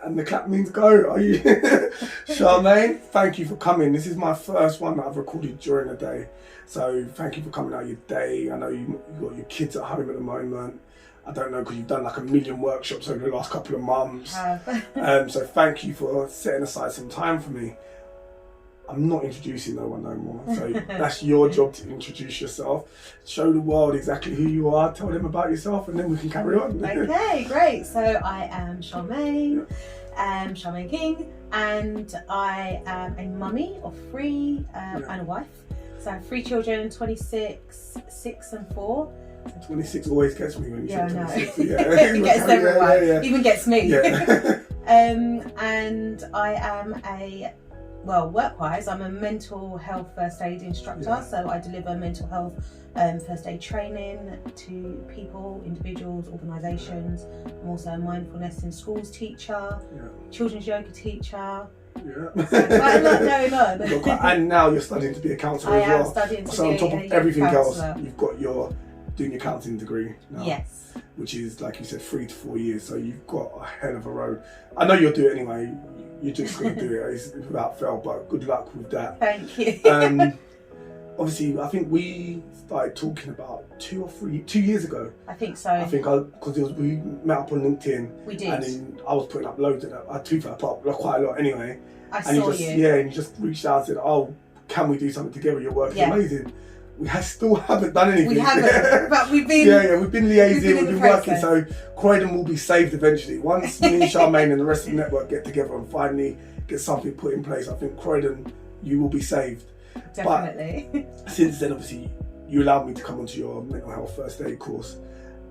And the clap means go. Are you? Charmaine, thank you for coming. This is my first one that I've recorded during the day. So thank you for coming out of your day. I know you've got your kids at home at the moment. I don't know, because you've done like 1 million workshops over the last couple of months. So thank you for setting aside some time for me. I'm not introducing no one no more. So that's your job to introduce yourself. Show the world exactly who you are. Tell them about yourself and then we can carry on. Okay, great. So I am Charmaine, Charmaine King, and I am a mummy of 3 and a wife. So I have 3 children, 26, 6 and 4. 26 always gets me when you say 26. Yeah, it gets everyone. Yeah. Even gets me. Yeah. And I am work-wise, I'm a mental health first aid instructor. Yeah. So I deliver mental health first aid training to people, individuals, organisations. I'm also a mindfulness in schools teacher, children's yoga teacher. Yeah. So quite a lot going on. And now you're studying to be a counsellor as well. I am studying to be on top of everything counsellor. Else, you've got doing your counselling degree now. Yes. Which is, like you said, 3 to 4 years. So you've got a hell of a road. I know you'll do it anyway. You're just going to do it. It's without fail, but good luck with that. Thank you. Obviously, I think we started talking about 2 years ago. I think so. I think because we met up on LinkedIn. We did. And then I was putting up loads of that. I tweeted up quite a lot anyway. I saw you. Yeah, and you just reached out and said, "Oh, can we do something together? Your work is amazing." We still haven't done anything. We haven't, but we've been. We've been liaising, we've been working. So Croydon will be saved eventually. Once me and Charmaine and the rest of the network get together and finally get something put in place, I think Croydon, you will be saved. Definitely. But since then, obviously, you allowed me to come onto your mental health first aid course,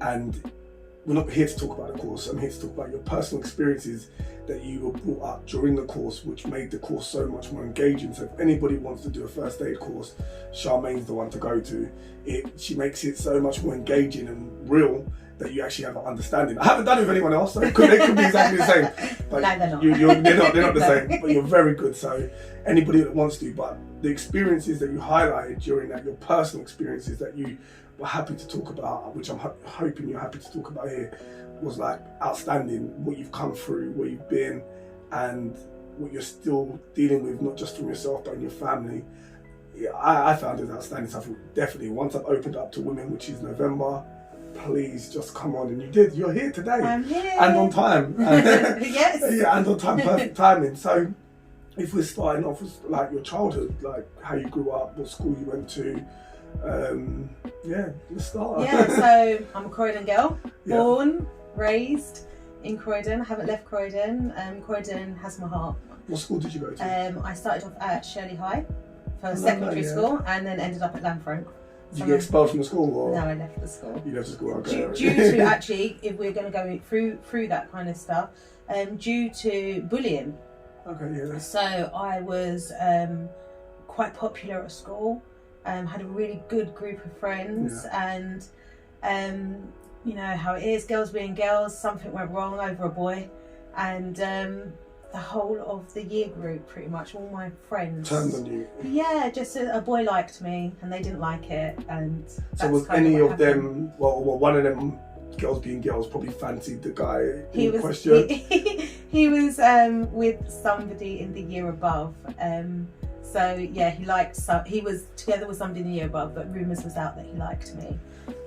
and we're not here to talk about the course. I'm here to talk about your personal experiences that you were brought up during the course, which made the course so much more engaging. So if anybody wants to do a first aid course, Charmaine's the one to go to. She makes it so much more engaging and real that you actually have an understanding. I haven't done it with anyone else, so they could be exactly the same. But no, they're not. They're not the same, but you're very good. So anybody that wants to, but the experiences that you highlighted during that, your personal experiences that you were happy to talk about, which I'm hoping you're happy to talk about here, was like outstanding. What you've come through, where you've been, and what you're still dealing with, not just from yourself but in your family. Yeah, I found it outstanding. So I thought definitely once I've opened up to women, which is November, please just come on. And you did. You're here today. I'm here. And on time. Yes. Yeah, and on time, perfect timing. So if we're starting off with like your childhood, like how you grew up, what school you went to, let's start. Yeah, so I'm a Croydon girl, born, raised in Croydon. I haven't left Croydon. Croydon has my heart. What school did you go to? I started off at Shirley High for secondary school, and then ended up at Lanfranc. Did you get expelled from the school? Or? No, I left the school. You left the school, okay. Due to actually, if we're going to go through that kind of stuff, due to bullying. Okay, yeah. So I was quite popular at school. Had a really good group of friends, and you know how it is, girls being girls, something went wrong over a boy, and the whole of the year group, pretty much all my friends turned on you. Yeah, just a boy liked me and they didn't like it, and so was any of them, well, one of them girls being girls probably fancied the guy in question? He was with somebody in the year above. So yeah, he was together with somebody in the year above, but rumours was out that he liked me.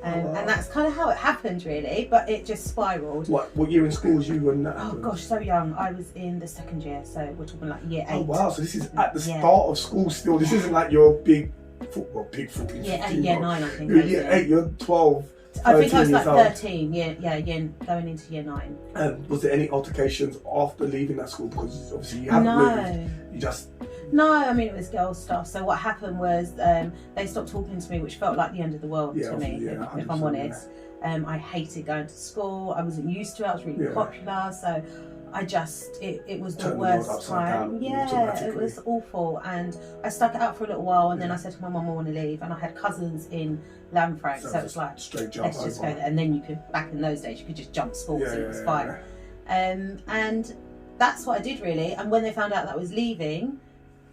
And that's kind of how it happened, really, but it just spiralled. What year in school was you when that happened? Oh gosh, so young. I was in the 2nd year, so we're talking like year 8. Oh wow, so this is at the start of school still. This isn't like your big football, Yeah, year 9, I think. You're year 8, you're 12. I think I was like 13, going into year 9. Was there any altercations after leaving that school? Because obviously you haven't moved. You just... No, I mean, it was girls' stuff. So what happened was they stopped talking to me, which felt like the end of the world to me, if I'm honest. I hated going to school. I wasn't used to it. I was really popular. So I just, it was the worst time. Yeah, it was awful. And I stuck it out for a little while, and then I said to my mum, I want to leave. And I had cousins in Lanfranc, so it was like, straight jump, let's just go there. And then you could, back in those days, you could just jump schools, so it was fine. And that's what I did, really. And when they found out that I was leaving,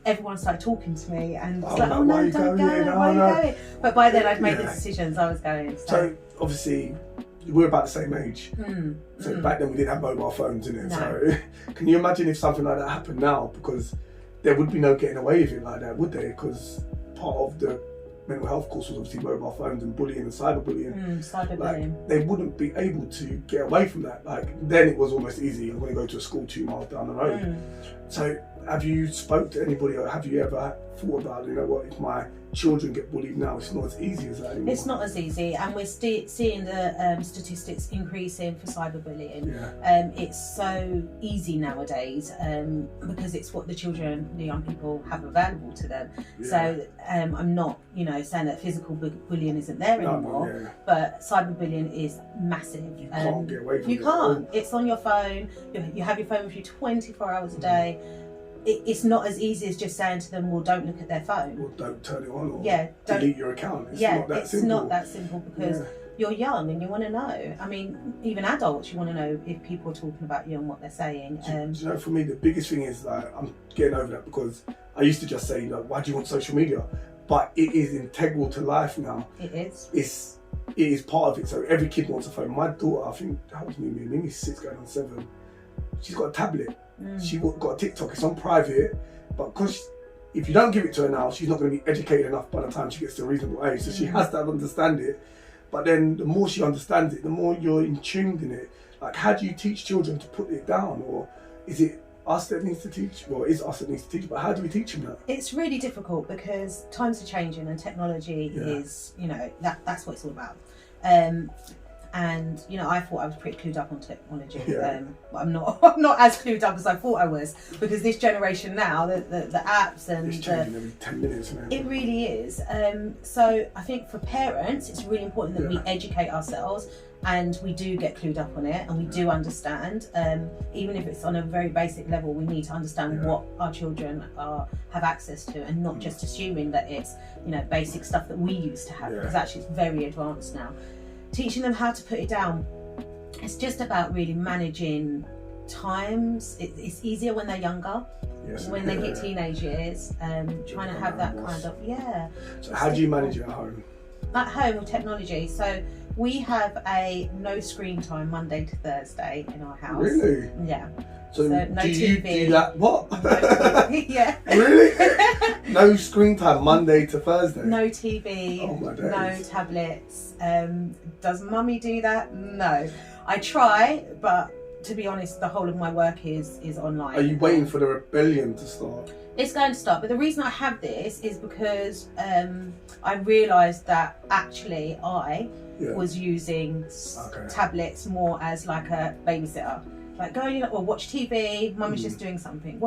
everyone started talking to me, and it's like, oh no, don't go, why are you going? But by then I'd made the decisions, I was going. So obviously we're about the same age. So back then we didn't have mobile phones in it. No. So can you imagine if something like that happened now? Because there would be no getting away with it like that, would there? Because part of the mental health course was obviously mobile phones and bullying and cyberbullying. Cyberbullying. Like, they wouldn't be able to get away from that. Like then it was almost easy. I'm going to go to a school 2 miles down the road. So have you spoke to anybody, or have you ever thought about, you know what, if my children get bullied now, it's not as easy as that anymore? It's not as easy, and we're seeing the statistics increasing for cyberbullying. It's so easy nowadays because it's what the young people have available to them. So I'm not, saying that physical bullying isn't there anymore, but cyberbullying is massive. You can't get away from it. You can't. It's on your phone. You have your phone with you 24 hours a day. It's not as easy as just saying to them, well, don't look at their phone. Or don't turn it on, or delete your account. It's not that simple because you're young and you want to know. I mean, even adults, you want to know if people are talking about you and what they're saying. Do you know, for me, the biggest thing is I'm getting over that, because I used to just say, why do you want social media? But it is integral to life now. It is. It is part of it. So every kid wants a phone. My daughter, I think, how old is Mimi? Mimi's 6 going on 7. She's got a tablet. She got a TikTok. It's on private, but because if you don't give it to her now, she's not going to be educated enough by the time she gets to a reasonable age. So she has to understand it. But then the more she understands it, the more you're in tune in it. Like, how do you teach children to put it down? Or is it us that needs to teach? Well, it is us that needs to teach, but how do we teach them that? It's really difficult because times are changing and technology is, that's what it's all about. And I thought I was pretty clued up on technology. But I'm not as clued up as I thought I was, because this generation now, the apps and it's changing every 10 minutes now. It really is. So I think for parents, it's really important that we educate ourselves and we do get clued up on it and we do understand. Even if it's on a very basic level, we need to understand what our children have access to, and not just assuming that it's basic stuff that we used to have, because actually it's very advanced now. Teaching them how to put it down, it's just about really managing times. It's easier when they're younger, when they hit teenage years, trying to have that kind of, So how do you manage it at home? At home with technology, so we have a no screen time Monday to Thursday in our house. Really? Yeah. So no do TV. you do that? What? Yeah. Really? No screen time Monday to Thursday? No TV. Oh my days. No tablets. Does mummy do that? No. I try, but to be honest, the whole of my work is online. Are you waiting for the rebellion to start? It's going to start, but the reason I have this is because I realised that actually I was using tablets more as like a babysitter. Like going or watch TV, mummy's just doing something.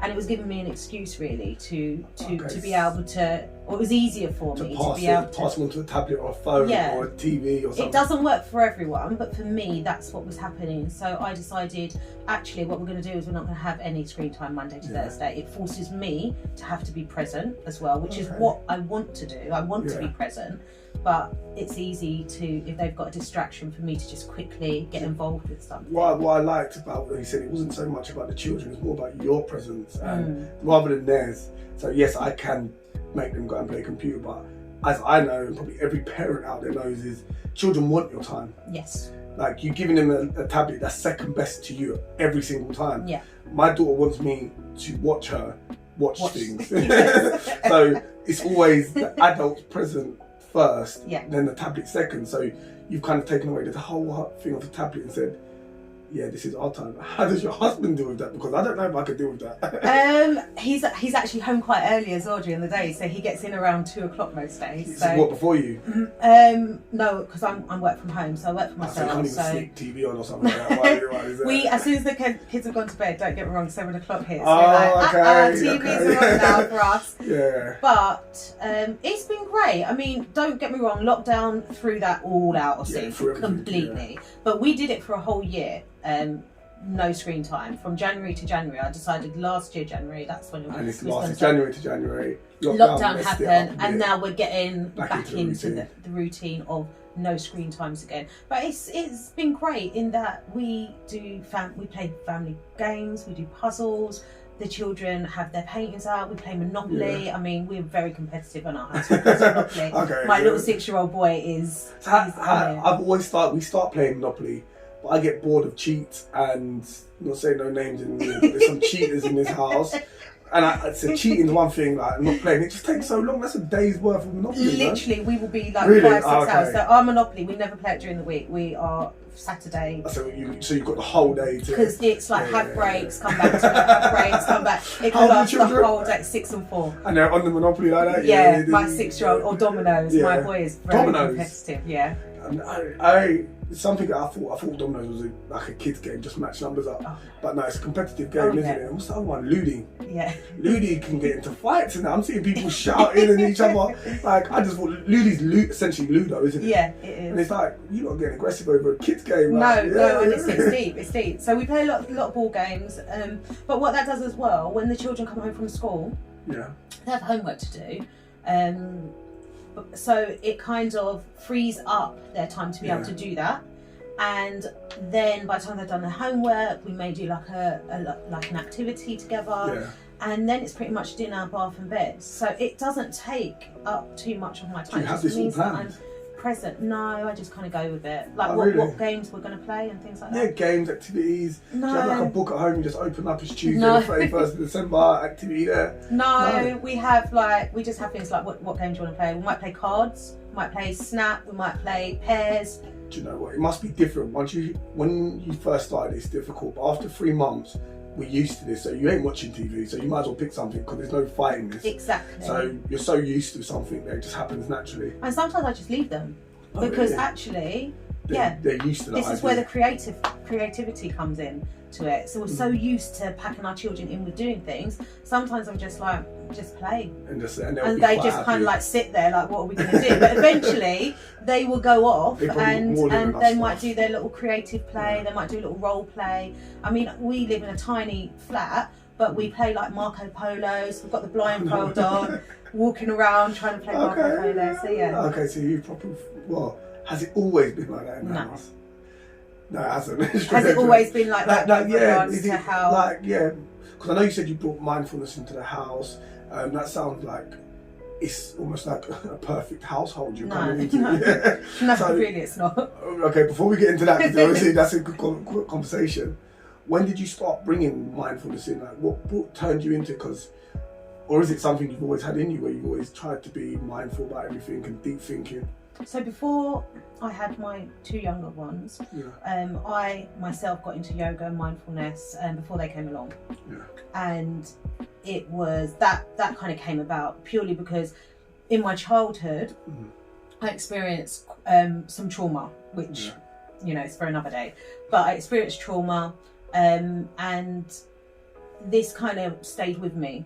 And it was giving me an excuse really to be able to, or it was easier for me to be able to pass them onto a tablet or a phone or a TV or something. It doesn't work for everyone, but for me that's what was happening. So I decided actually what we're going to do is we're not going to have any screen time Monday to Thursday. It forces me to have to be present as well, which is what I want to do. I want to be present. But it's easy to, if they've got a distraction, for me to just quickly get involved with something. What I liked about what he said, it wasn't so much about the children, it was more about your presence rather than theirs. So yes, I can make them go and play computer, but as I know, and probably every parent out there knows, is children want your time. Yes. Like, you're giving them a tablet that's second best to you every single time. Yeah. My daughter wants me to watch her watch things. So it's always the adults present first, then the tablet second. So you've kind of taken away the whole thing of the tablet and said, this is our time. How does your husband deal with that? Because I don't know if I could deal with that. He's actually home quite early as well during the day, so he gets in around 2:00 most days. So what, before you? No, because I'm work from home, so I work for myself. So you can't even sneak TV on or something like that. We, as soon as the kids have gone to bed, don't get me wrong, 7:00 hits. TVs are on now for us. Yeah. But it's been great. I mean, don't get me wrong, lockdown threw that all out of sync completely. But we did it for a whole year. No screen time from January to January. I decided last year January, that's when it was. And it's lasted January to January. Lockdown happened, and now we're getting back into the routine of no screen times again. But it's been great in that we play family games, we do puzzles, the children have their paintings out. We play Monopoly. I mean, we're very competitive on our house. We play Monopoly. My little 6-year-old boy is. We start playing Monopoly, but I get bored of cheats, and I'm not saying no names in the but there's some cheaters in this house. And so cheating's one thing, like I'm not playing. It just takes so long. That's a day's worth of Monopoly. Literally, man. We will be like 5-6 hours. So our Monopoly, we never play it during the week. We are Saturday. So you've got the whole day to. Because it's like have breaks, come back to it, have breaks, come back. It can last the whole day, 6 and 4. And they're on the Monopoly like that. Yeah, my 6-year-old or dominoes. My boy is very competitive. Yeah. And something that I thought dominoes was like a kid's game, just match numbers up. Oh. But no, it's a competitive game, isn't it? What's the other one? Ludie. Yeah. Ludie can get into fights, and I'm seeing people shouting at each other. Like I just thought Ludie's essentially Ludo, isn't it? Yeah, it is. And it's like you're not getting aggressive over a kid's game. Like, no, and it's deep. It's deep. So we play a lot of ball games. But what that does as well, when the children come home from school, they have homework to do. So it kind of frees up their time to be able to do that, and then by the time they've done their homework, we may do like an activity together, and then it's pretty much dinner, bath and bed. So it doesn't take up too much of my time. Do you have this all planned? Present. No, I just kind of go with it. Like what games we're going to play and things like that. Yeah, games, activities. No. Do you have like a book at home you just open up? It's Tuesday, the 31st of December, activity there? No, we have we just have things like what game do you want to play? We might play cards, we might play Snap, we might play pairs. Do you know what? It must be different. When you first started, it's difficult. But after 3 months, we're used to this. So you ain't watching TV, so you might as well pick something because there's no fighting this. Exactly. So you're so used to something that it just happens naturally. And sometimes I just leave them because actually, they're used to that. This is where the creativity comes in to it. So we're so used to packing our children in with doing things. Sometimes I'm just like, just play, and they just kind of like sit there like, what are we going to do? But eventually they will go off and they might do their little creative play. They might do a little role play. I mean, we live in a tiny flat, but we play like Marco Polos. We've got the blindfold on, walking around trying to play Marco Polo. So Okay, so you probably has it always been like that in the house? No, it hasn't. Has it always been like that? Because I know you said you brought mindfulness into the house. That sounds like it's almost like a perfect household you're coming into. No, really, it's not. Okay, before we get into that, because obviously that's a good conversation. When did you start bringing mindfulness in? Like, what turned you into? Or is it something you've always had in you, where you've always tried to be mindful about everything and deep thinking? So before I had my 2 younger ones, I myself got into yoga and mindfulness before they came along. And it was that kind of came about purely because in my childhood I experienced some trauma, which it's for another day, but I experienced trauma and this kind of stayed with me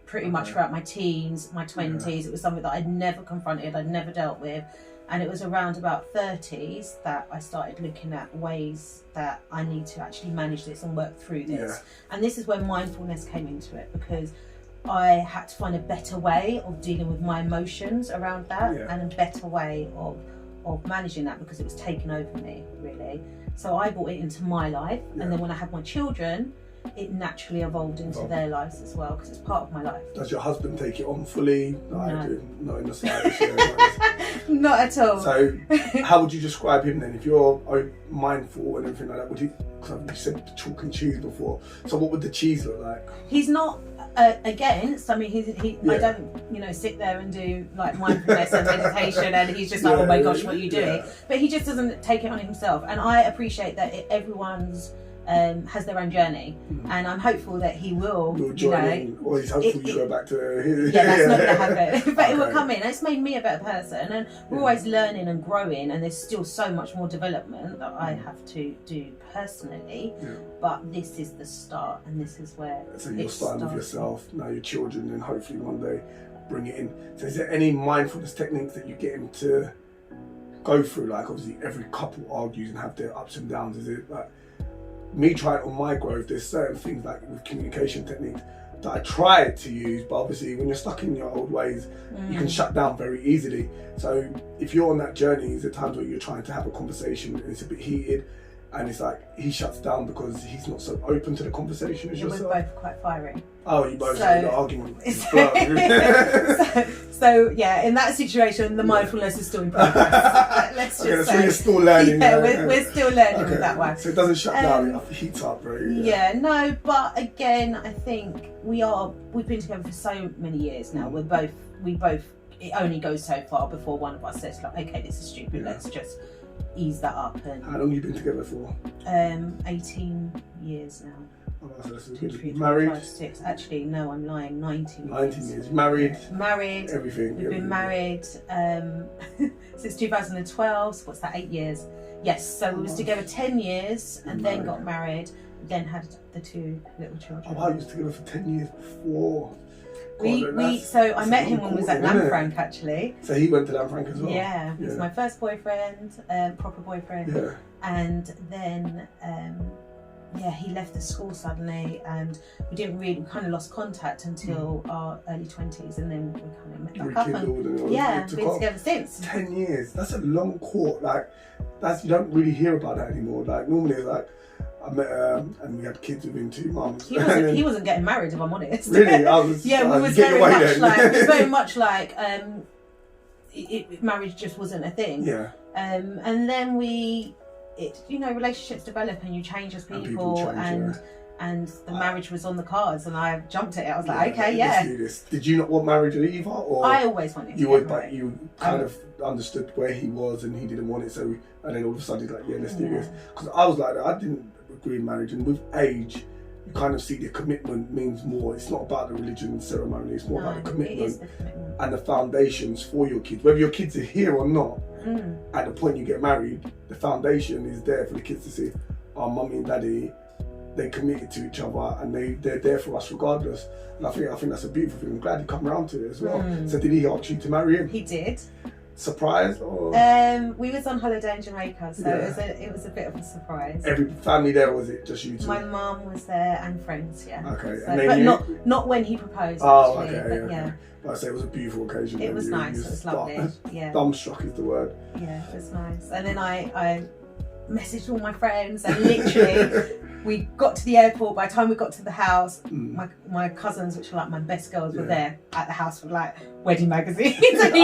pretty much throughout my teens, my 20s. It was something that I'd never confronted, I'd never dealt with. And it was around about 30s that I started looking at ways that I need to actually manage this and work through this. And this is where mindfulness came into it, because I had to find a better way of dealing with my emotions around that and a better way of managing that, because it was taking over me, really. So I brought it into my life. And then when I had my children, it naturally evolved into their lives as well, because it's part of my life. Does your husband take it on fully? No. I do. Not in the slightest. Not at all. So how would you describe him then? If you're mindful and everything like that, would you said chalk and cheese before, so what would the cheese look like? He's not against. I mean, I don't sit there and do like mindfulness and meditation and he's just like, oh my gosh, what are you doing? But he just doesn't take it on himself, and I appreciate that everyone's has their own journey, and I'm hopeful that he will join in, or he's hopeful you go back to his... that's not going to happen, but it will come in. It's made me a better person, and we're always learning and growing, and there's still so much more development that I have to do personally, but this is the start, and this is where so you're starting with yourself, now your children, and hopefully one day bring it in. So is there any mindfulness techniques that you get him to go through? Like, obviously every couple argues and have their ups and downs. Is it like me trying on my growth? There's certain things like with communication techniques that I tried to use, but obviously when you're stuck in your old ways, you can shut down very easily. So if you're on that journey, is there times where you're trying to have a conversation and it's a bit heated? and it's like he shuts down because he's not so open to the conversation as yourself. We're both quite fiery. Oh, you both had an argument. So yeah, in that situation, the mindfulness is still in progress. Let's just so you're still learning. Yeah, we're still learning with that one. So it doesn't shut down; it heats up, right? Yeah, no, but again, I think we've been together for so many years now. We both. It only goes so far before one of us says, like, okay, this is stupid. Let's just ease that up. And how long have you been together for? 18 years now. Oh, so that's 2, 3, 4, married? 5, 6. Actually, no, I'm lying. 19 years. 19 years. Married? Married. Everything. We've been married since 2012. So what's that, 8 years? Yes, so we was together 10 years and then got married, then had the 2 little children. Oh, I was together for 10 years before. So I met him when we was at Lanfranc, actually. So he went to Lanfranc as well? Yeah, he was my first boyfriend, proper boyfriend. Yeah. And then, he left the school suddenly, and we kind of lost contact until our early 20s, and then we kind of met back up. And been together since. 10 years, that's a long court. Like, you don't really hear about that anymore. Like, normally it's like, I met her and we had kids within 2 months. He wasn't getting married, if I'm honest. Really? We was very much like marriage just wasn't a thing. Yeah. And then relationships develop and you change as people, and the marriage was on the cards, and I jumped at it. I was like, okay, let's do this. Did you not want marriage either? Or I always wanted to get married. You kind of understood where he was and he didn't want it, and then all of a sudden he's like, yeah, let's do this. Because I was like that. I didn't agree in marriage, and with age you kind of see the commitment means more. It's not about the religion ceremony, it's more about the commitment and the foundations for your kids, whether your kids are here or not. At the point you get married, the foundation is there for the kids to see, our mummy and daddy, they committed to each other and they're there for us regardless. And I think that's a beautiful thing. I'm glad you come around to it as well. So did he ask you to marry him? He did. Surprise? Or? We was on holiday in Jamaica, so it was a bit of a surprise. Every family there, or was it just you two? My mum was there and friends, yeah. Okay, so, but not when he proposed. Oh, actually, okay, but yeah. Like I say, it was a beautiful occasion. It was nice. It was lovely. Yeah. Dumbstruck is the word. Yeah, it was nice. And then I messaged all my friends, and literally we got to the airport. By the time we got to the house, my cousins, which are like my best girls, were there at the house with like wedding magazines. And he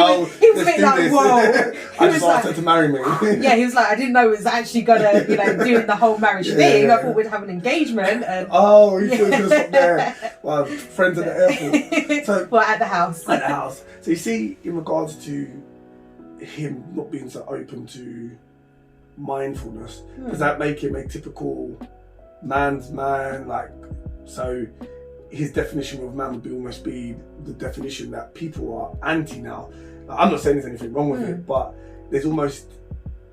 was a bit like, whoa. I just asked her to marry me. Yeah, he was like, I didn't know it was actually gonna, doing the whole marriage thing. I thought we'd have an engagement. And, you thought you could have stopped there. Well, friends at the airport. So, at the house. At the house. So you see, in regards to him not being so open to mindfulness, does that make him a typical man's man? Like, so his definition of man would almost be the definition that people are anti now. Like, I'm not saying there's anything wrong with it, but there's almost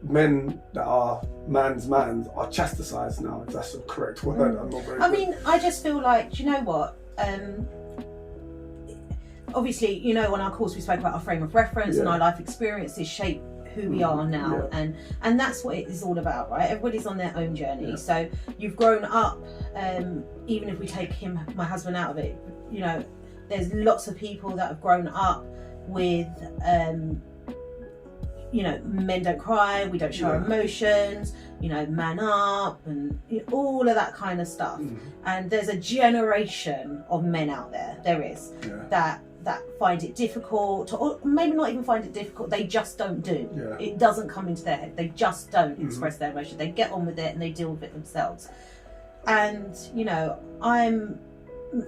men that are man's are chastised now, if that's the correct word. I'm not very I just feel like, do you know what? Obviously, on our course we spoke about our frame of reference and our life experiences shape who we are now, and that's what it is all about, right? Everybody's on their own journey. So you've grown up, even if we take my husband out of it, there's lots of people that have grown up with men don't cry, we don't show our emotions, man up, and all of that kind of stuff. And there's a generation of men out there is that find it difficult, or maybe not even find it difficult, they just don't do. It doesn't come into their head. They just don't express their emotion. They get on with it and they deal with it themselves. And, I'm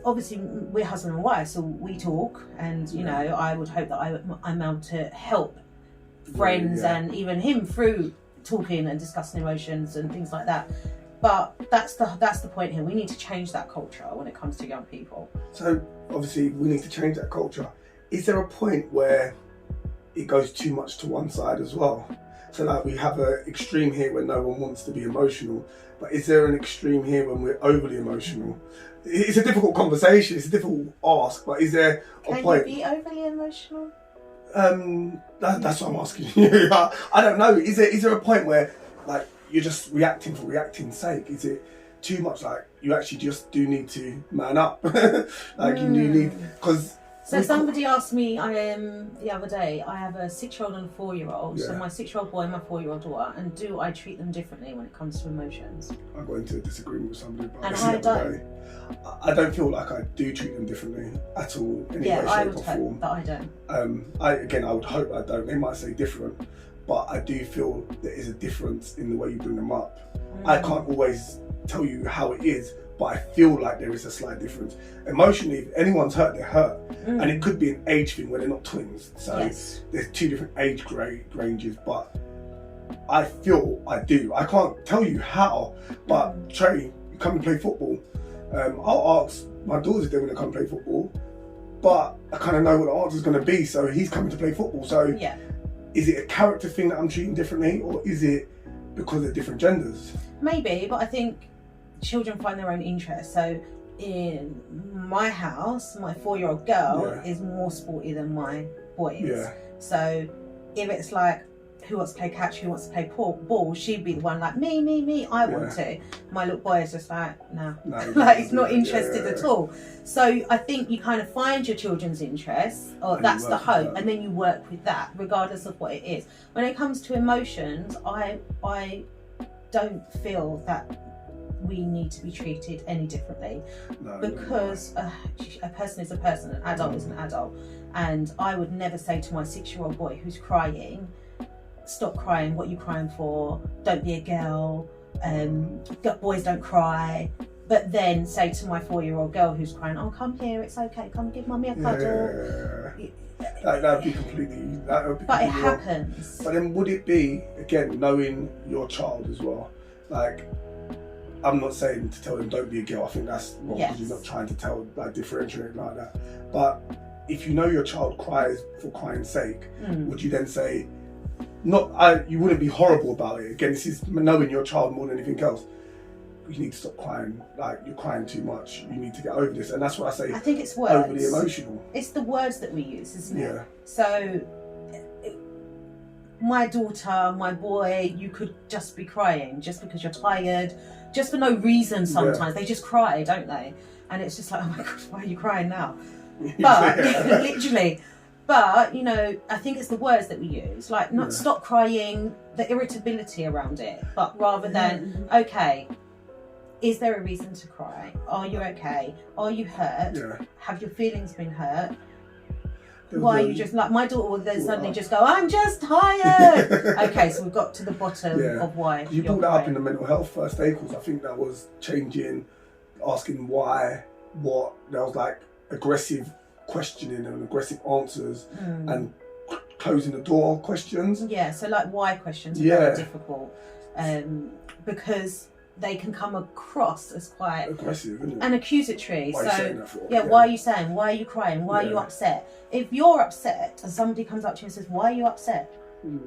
obviously, we're husband and wife, so we talk, and, I would hope that I'm able to help friends and even him through talking and discussing emotions and things like that. But that's the point here. We need to change that culture when it comes to young people. So obviously we need to change that culture. Is there a point where it goes too much to one side as well? So like we have an extreme here where no one wants to be emotional, but is there an extreme here when we're overly emotional? It's a difficult conversation, it's a difficult ask, but is there a point? Can you be overly emotional? That's what I'm asking you. I don't know. Is there a point where like you're just reacting for reacting's sake? Is it too much? Like you actually just do need to man up? Like you need, because So somebody asked me the other day, I have a 6-year-old and a 4-year-old, so my 6-year-old boy and my 4-year-old daughter, and do I treat them differently when it comes to emotions? I got into a disagreement with somebody about and this I the other day. I don't feel like I do treat them differently at all, in any way, shape or form. That I don't. I would hope I don't. They might say different, but I do feel there is a difference in the way you bring them up. I can't always tell you how it is, but I feel like there is a slight difference. Emotionally, if anyone's hurt, they're hurt. And it could be an age thing where they're not twins. So there's 2 different age ranges, but I feel I do. I can't tell you how, but Trey, you come and play football. I'll ask my daughters if they want to come play football, but I kind of know what the answer's going to be, so he's coming to play football. So is it a character thing that I'm treating differently, or is it because they're different genders? Maybe, but I think children find their own interests. So in my house, my 4-year-old girl is more sporty than my boy is. So if it's like, who wants to play catch, who wants to play ball, she'd be the one like, me, I want to. My little boy is just like, no like he's not interested at all. So I think you kind of find your children's interests, or that's the hope, and then you work with that regardless of what it is. When it comes to emotions, I don't feel that we need to be treated any differently, because a person is a person, an adult is an adult, and I would never say to my 6-year-old boy who's crying, stop crying, what are you crying for, don't be a girl, boys don't cry, but then say to my 4-year-old girl who's crying, oh, come here, it's okay, come give mummy a cuddle. That would be completely but it happens. But then would it be, again, knowing your child as well, like, I'm not saying to tell them don't be a girl, I think that's wrong, because you're not trying to tell, like, differentiate like that. But if you know your child cries for crying's sake, would you then say, you wouldn't be horrible about it? Again, this is knowing your child more than anything else. You need to stop crying, like, you're crying too much, you need to get over this. And that's what I say, I think it's words. Overly emotional. It's the words that we use, isn't it? So my daughter, my boy, you could just be crying just because you're tired, just for no reason sometimes. They just cry, don't they? And it's just like, oh my God, why are you crying now? But literally, but, you know, I think it's the words that we use, like, not stop crying, the irritability around it, but rather than, okay, is there a reason to cry? Are you okay? Are you hurt? Have your feelings been hurt? Why are you just, like, my daughter will then suddenly just go, I'm just tired. Okay, so we've got to the bottom of why. You brought that up in the mental health first aid course. I think that was changing, asking why, what, there was like aggressive questioning and aggressive answers and closing the door questions. Yeah, so like why questions are very difficult, because they can come across as quite aggressive, isn't it? And accusatory. Why why are you saying? Why are you crying? Why are you upset? If you're upset and somebody comes up to you and says, why are you upset?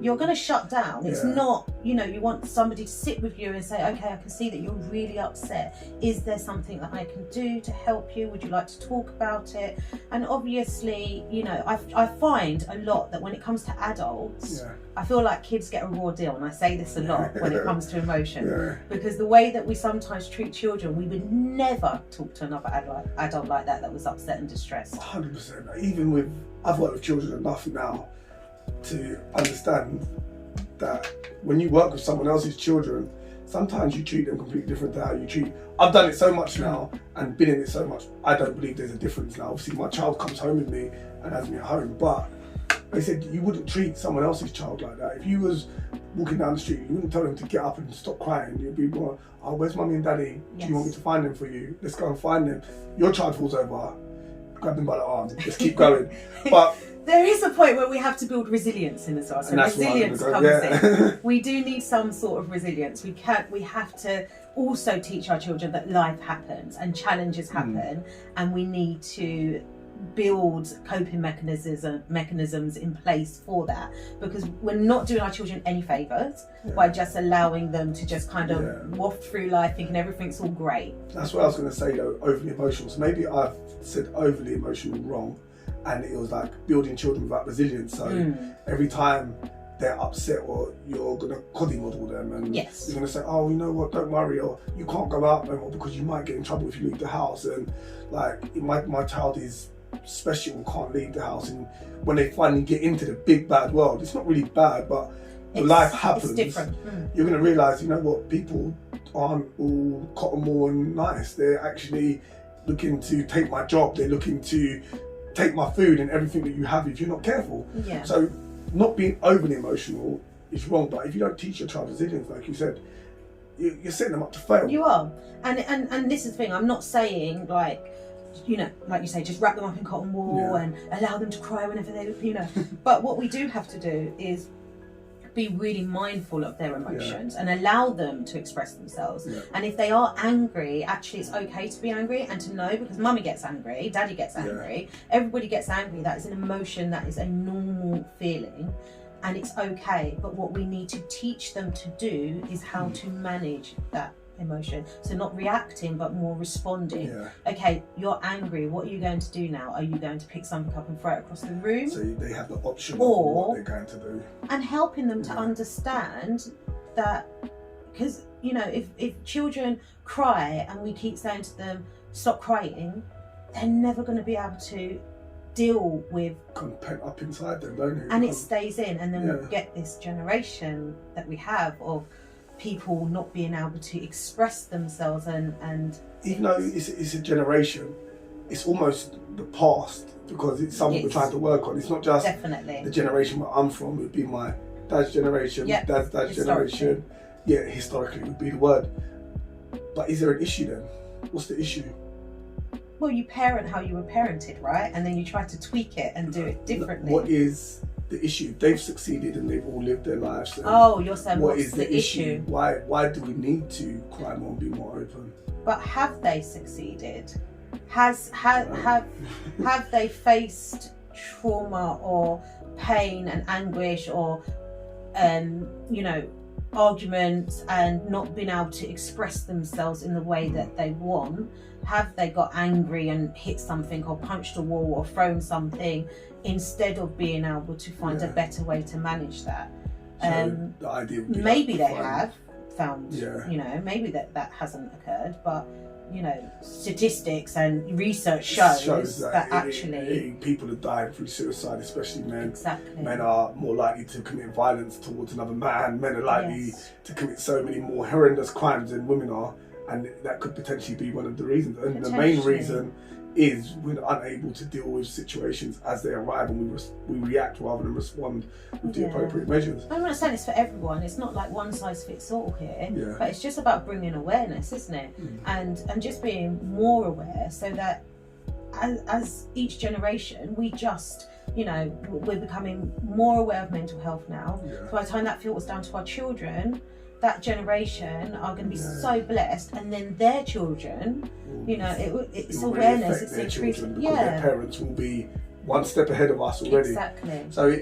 You're going to shut down. It's not, you know, you want somebody to sit with you and say, okay, I can see that you're really upset. Is there something that I can do to help you? Would you like to talk about it? And obviously, you know, I find a lot that when it comes to adults, I feel like kids get a raw deal. And I say this a lot when it comes to emotion, because the way that we sometimes treat children, we would never talk to another adult like that was upset and distressed. 100%. Even I've worked with children enough now to understand that when you work with someone else's children, sometimes you treat them completely different to how you treat. I've done it so much now and been in it so much, I don't believe there's a difference now. Obviously my child comes home with me and has me at home, but they said you wouldn't treat someone else's child like that. If you was walking down the street, you wouldn't tell them to get up and stop crying. You'd be more, oh, where's mummy and daddy? Do you want me to find them for you? Let's go and find them. Your child falls over, grab them by the arm, just keep going. But there is a point where we have to build resilience in as well. So resilience comes in. We do need some sort of resilience. We have to also teach our children that life happens and challenges happen, and we need to build coping mechanisms in place for that, because we're not doing our children any favours by just allowing them to just kind of waft through life thinking everything's all great. That's what I was going to say though, overly emotional. So maybe I've said overly emotional wrong, and it was like building children without resilience. So every time they're upset, or you're going to coddy model them, and you're going to say, oh, you know what, don't worry, or you can't go out no more because you might get in trouble if you leave the house. And like my child is special and can't leave the house, and when they finally get into the big bad world, it's not really bad, but life happens. It's different. You're going to realise, you know what, people aren't all cotton wool and nice. They're actually looking to take my job. They're looking to take my food and everything that you have if you're not careful. Yeah. So not being overly emotional is wrong, but if you don't teach your child resilience, like you said, you're setting them up to fail. You are. And this is the thing, I'm not saying like, you know, like you say, just wrap them up in cotton wool and allow them to cry whenever they, you know. But what we do have to do is be really mindful of their emotions and allow them to express themselves. And if they are angry, actually it's okay to be angry and to know, because mummy gets angry, daddy gets angry, everybody gets angry. That is an emotion, that is a normal feeling, and it's okay. But what we need to teach them to do is how to manage that emotion. So not reacting, but more responding. Okay, you're angry, what are you going to do now? Are you going to pick something up and throw it across the room? So they have the option or of what they're going to do. And helping them to understand that, because, you know, if children cry and we keep saying to them, stop crying, they're never going to be able to deal with pent up inside them, don't it? And it stays in, and then we get this generation that we have of people not being able to express themselves, and even though it's a generation, it's almost the past, because it's something we're trying to work on. It's not just the generation where I'm from. It would be my dad's generation, dad's generation. Yeah, historically would be the word. But is there an issue then? What's the issue? Well, you parent how you were parented, right? And then you try to tweak it and do it differently. What is the issue? They've succeeded and they've all lived their lives. Oh, you're saying what is the issue? Why do we need to cry more and be more open? But have they succeeded? Have they faced trauma or pain and anguish or you know, arguments and not been able to express themselves in the way that they want? Have they got angry and hit something or punched a wall or thrown something instead of being able to find a better way to manage that? So the idea would be maybe they have found, you know, maybe that hasn't occurred, but you know, statistics and research shows that actually people are dying through suicide, especially men. Exactly. Men are more likely to commit violence towards another man. Men are likely to commit so many more horrendous crimes than women are, and that could potentially be one of the reasons. And the main reason is we're unable to deal with situations as they arrive, and we react rather than respond with the appropriate measures. I'm not saying it's for everyone. It's not like one size fits all here, but it's just about bringing awareness, isn't it? And just being more aware, so that as each generation, we just, you know, we're becoming more aware of mental health now. So by the time that filters down to our children, that generation are going to be so blessed, and then their children, you know, it's awareness, it's increasing. Their parents will be one step ahead of us already. Exactly. So,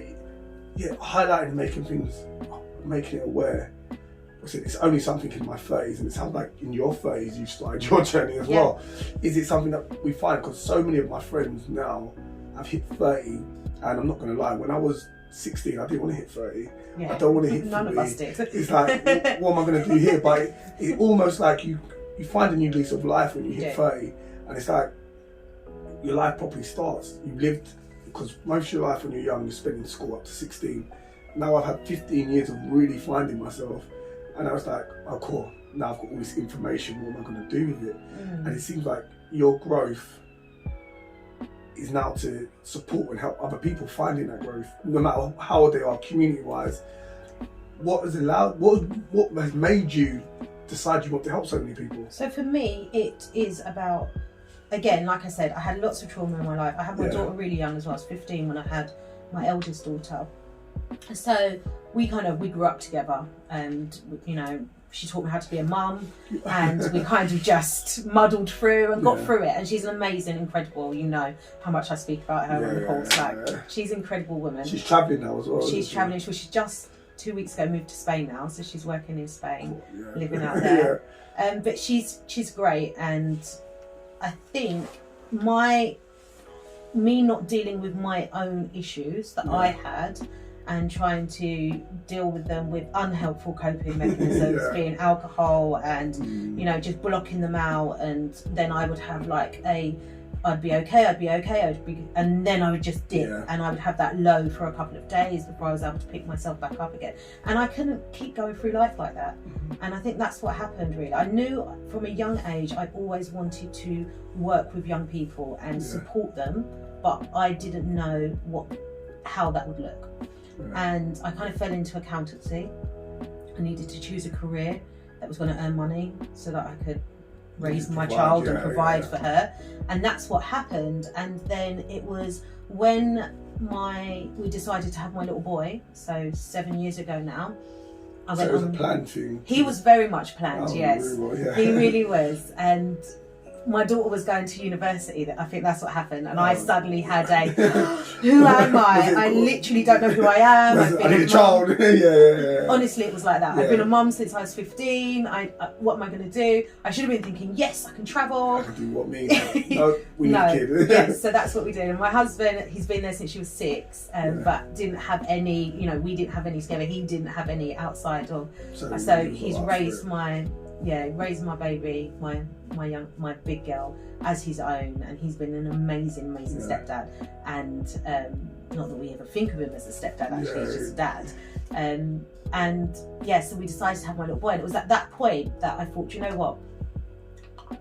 highlighting, making it aware. I said it's only something in my phase, and it sounds like in your phase you've started your journey as well. Is it something that we find, because so many of my friends now have hit 30, and I'm not going to lie, when I was 16, I didn't want to hit 30. I don't want to hit 40. None of us did. It's like, what am I going to do here? But it's almost like you find a new lease of life when you hit 30, and it's like your life properly starts. You lived, because most of your life when you're young, you spend in school up to 16. Now I've had 15 years of really finding myself, and I was like, oh cool, now I've got all this information, what am I going to do with it? And it seems like your growth is now to support and help other people finding that growth, no matter how they are community-wise. What has made you decide you want to help so many people? So for me, it is about, again, like I said, I had lots of trauma in my life. I had my daughter really young as well. I was 15 when I had my eldest daughter. So we grew up together, and you know, she taught me how to be a mum, and we kind of just muddled through and got through it. And she's an amazing, incredible, you know how much I speak about her on the course. Like, she's an incredible woman. She's travelling now as well. She's travelling. She's just 2 weeks ago moved to Spain now, so she's working in Spain, living out there. But she's great, and I think me not dealing with my own issues that I had, and trying to deal with them with unhelpful coping mechanisms, being alcohol and, you know, just blocking them out. And then I would have like a I'd be okay, and then I would just dip, and I would have that low for a couple of days before I was able to pick myself back up again. And I couldn't keep going through life like that. And I think that's what happened, really. I knew from a young age I always wanted to work with young people and support them, but I didn't know how that would look. And I kind of fell into accountancy. I needed to choose a career that was going to earn money so that I could raise my child and provide for her, and that's what happened. And then it was when we decided to have my little boy, so 7 years ago now. So it was a planned thing. He was very much planned, yes. Really well, He really was. And my daughter was going to university. I think that's what happened, and I suddenly had a who am I? I literally don't know who I am. I need a child. Yeah. Honestly, it was like that. I've been a mum since I was 15. What am I going to do? I should have been thinking, yes, I can travel. I can do what me. No, we need a kid. Yes, so that's what we did. And my husband, he's been there since she was 6, but didn't have any. We didn't have any together. He didn't have any outside of. So he's raised my baby, my big girl, as his own, and he's been an amazing stepdad. And not that we ever think of him as a stepdad, actually, he's just dad. So we decided to have my little boy, and it was at that point that I thought, you know what,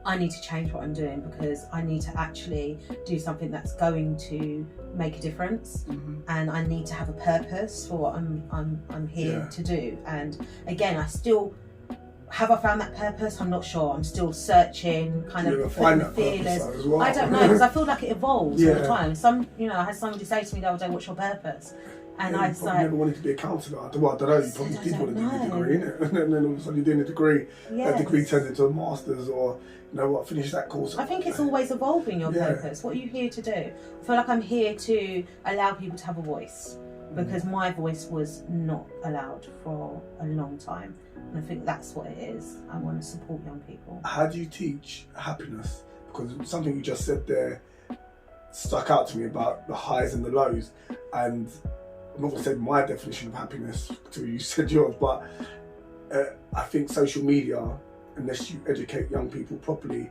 I need to change what I'm doing, because I need to actually do something that's going to make a difference, and I need to have a purpose for what I'm here to do. And again, have I found that purpose? I'm not sure. I'm still searching, kind of putting the feelers. Well? I don't know, because I feel like it evolves all the time. I had somebody say to me the other day, "What's your purpose?" And I was like, never wanted to be a counsellor. I don't know. You probably did want to do a degree, innit? And then all of a sudden you're doing a degree. That degree turns into a master's, or finish that course. I think it's always evolving your purpose. What are you here to do? I feel like I'm here to allow people to have a voice, because my voice was not allowed for a long time. And I think that's what it is. I want to support young people. How do you teach happiness? Because something you just said there stuck out to me about the highs and the lows. And I'm not going to say my definition of happiness until you said yours, but I think social media, unless you educate young people properly,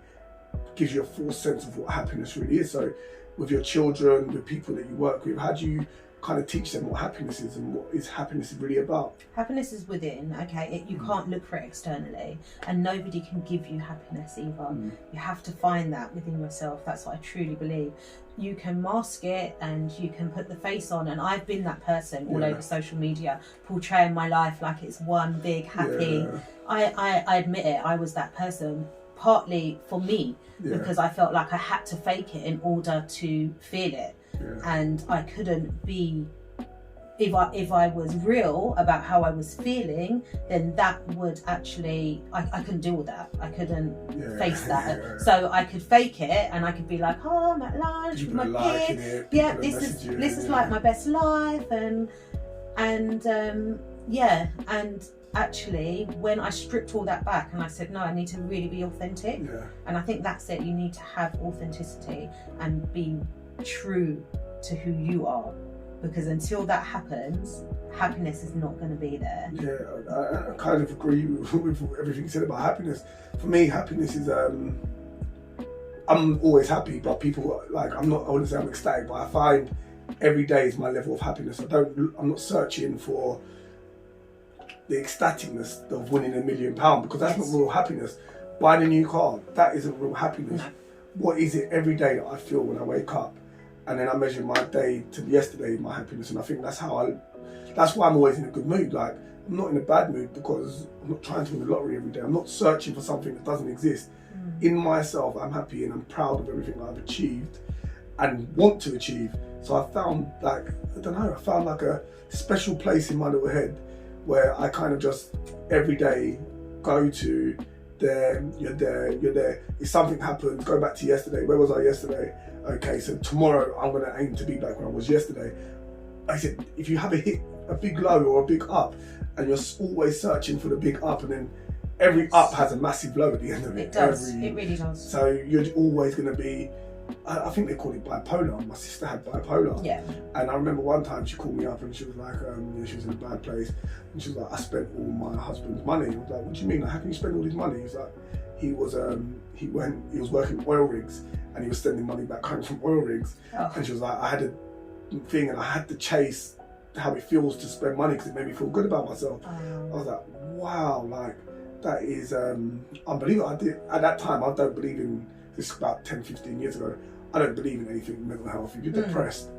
gives you a full sense of what happiness really is. So with your children, with people that you work with, how do you kind of teach them what happiness is and what is happiness really about? Happiness is within, you can't look for it externally, and nobody can give you happiness either. You have to find that within yourself. That's what I truly believe. You can mask it and you can put the face on, and I've been that person all over social media, portraying my life like it's one big happy. I admit it, I was that person, partly for me, because I felt like I had to fake it in order to feel it. And I couldn't be, if I was real about how I was feeling, then that would actually, I couldn't deal with that. I couldn't face that. So I could fake it, and I could be like, oh, I'm at lunch with my kid. This is like my best life, and actually, when I stripped all that back and I said, no, I need to really be authentic. And I think that's it. You need to have authenticity and be true to who you are, because until that happens, happiness is not going to be there. I kind of agree with everything you said about happiness. For me, happiness is I'm always happy, but people I wouldn't say I'm ecstatic, but I find every day is my level of happiness. I'm not searching for the ecstaticness of winning £1 million, because that's not real happiness. Buying a new car, that isn't real happiness. No. What is it every day that I feel when I wake up? And then I measure my day to yesterday, my happiness, and I think that's why I'm always in a good mood. Like, I'm not in a bad mood because I'm not trying to win the lottery every day. I'm not searching for something that doesn't exist. In myself, I'm happy and I'm proud of everything I've achieved and want to achieve. So I found a special place in my little head where I kind of just every day go to, you're there. If something happens, go back to yesterday. Where was I yesterday? Okay, so tomorrow I'm going to aim to be back where I was yesterday. I said, if you have a big low or a big up, and you're always searching for the big up, and then every up has a massive low at the end of it. It does, it really does. So you're always going to be, I think they call it bipolar. My sister had bipolar. Yeah. And I remember one time she called me up and she was like, she was in a bad place. And she was like, I spent all my husband's money. I was like, what do you mean? Like, how can you spend all his money? He was like, he was working oil rigs, and he was sending money back home from oil rigs. And she was like, I had a thing, and I had to chase how it feels to spend money because it made me feel good about myself. I was like, wow, like that is unbelievable. At that time, I don't believe in this. About 10-15 years ago, I don't believe in anything mental health. If you're depressed,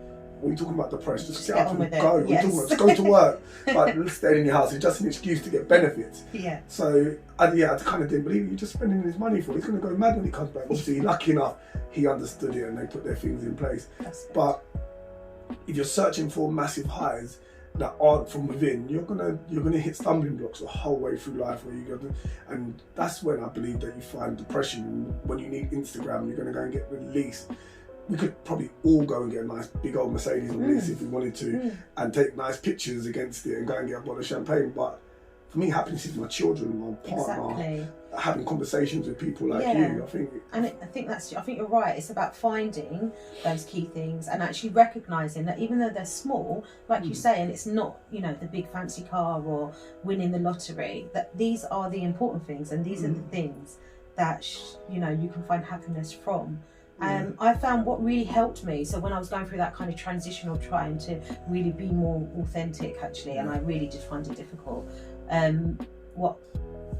what are you talking about depressed? Just get up and go. Yes. Just go to work. Like, stay in your house. It's just an excuse to get benefits. Yeah. So I kind of didn't believe it. You're just spending his money for it. He's going to go mad when he comes back. Obviously, lucky enough, he understood it and they put their things in place. But if you're searching for massive highs that aren't from within, you're gonna hit stumbling blocks the whole way through life. And that's when I believe that you find depression. When you need Instagram, you're gonna go and get released. We could probably all go and get a nice big old Mercedes on this if we wanted to, and take nice pictures against it and go and get a bottle of champagne. But for me, happiness is my children, my partner, having conversations with people like you. I think you're right. It's about finding those key things and actually recognising that even though they're small, like you say, and it's not, you know, the big fancy car or winning the lottery, that these are the important things, and these are the things that you know, you can find happiness from. I found what really helped me, so when I was going through that kind of transition of trying to really be more authentic actually, and I really did find it difficult, what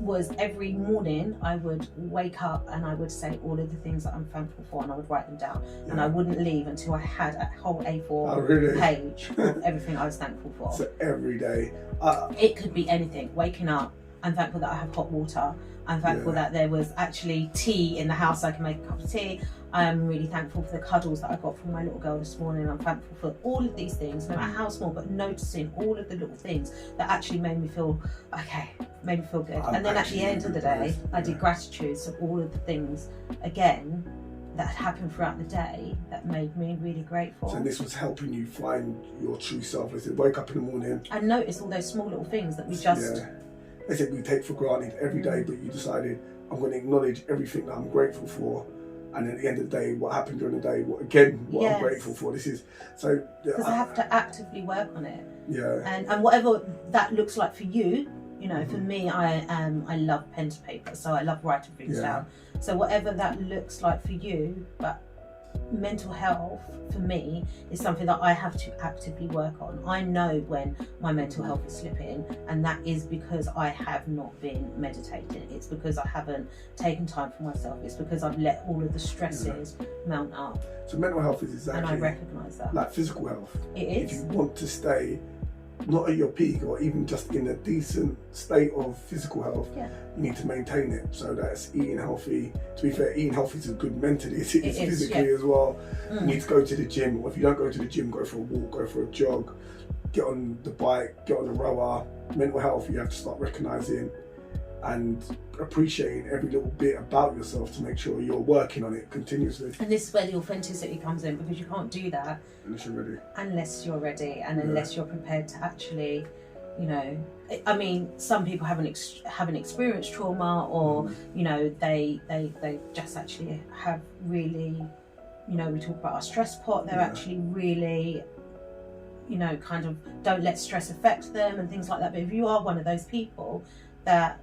was every morning I would wake up and I would say all of the things that I'm thankful for, and I would write them down, and I wouldn't leave until I had a whole A4 page of everything I was thankful for. So every day? It could be anything. Waking up, I'm thankful that I have hot water. I'm thankful that there was actually tea in the house, so I can make a cup of tea. I'm really thankful for the cuddles that I got from my little girl this morning. I'm thankful for all of these things, no matter how small, but noticing all of the little things that actually made me feel okay, made me feel good. And then at the end of the day, I did gratitude, so all of the things, again, that happened throughout the day that made me really grateful. So this was helping you find your true self. As you wake up in the morning and notice all those small little things that we just... They said we take for granted every day, but you decided, I'm going to acknowledge everything that I'm grateful for. And at the end of the day, what happened during the day, what I'm grateful for. This is so... Because I have to actively work on it. Yeah. And whatever that looks like for you, you know, for me, I love pen to paper, so I love writing things down. So whatever that looks like for you, but mental health for me is something that I have to actively work on. I know when my mental health is slipping, and that is because I have not been meditating. It's because I haven't taken time for myself. It's because I've let all of the stresses mount up. So mental health is exactly, and I recognise that, like physical health. It is. If you want to stay not at your peak, or even just in a decent state of physical health, you need to maintain it. So that's eating healthy. To be fair, eating healthy is good mentally, it's physically as well. You need to go to the gym, or if you don't go to the gym, go for a walk, go for a jog, get on the bike, get on the rower. Mental health, you have to start recognising and appreciating every little bit about yourself to make sure you're working on it continuously. And this is where the authenticity comes in, because you can't do that unless you're ready. And unless you're prepared to actually, you know, I mean, some people haven't experienced trauma, or you know, they just actually have really, you know, we talk about our stress pot. They're actually really, you know, kind of don't let stress affect them and things like that. But if you are one of those people that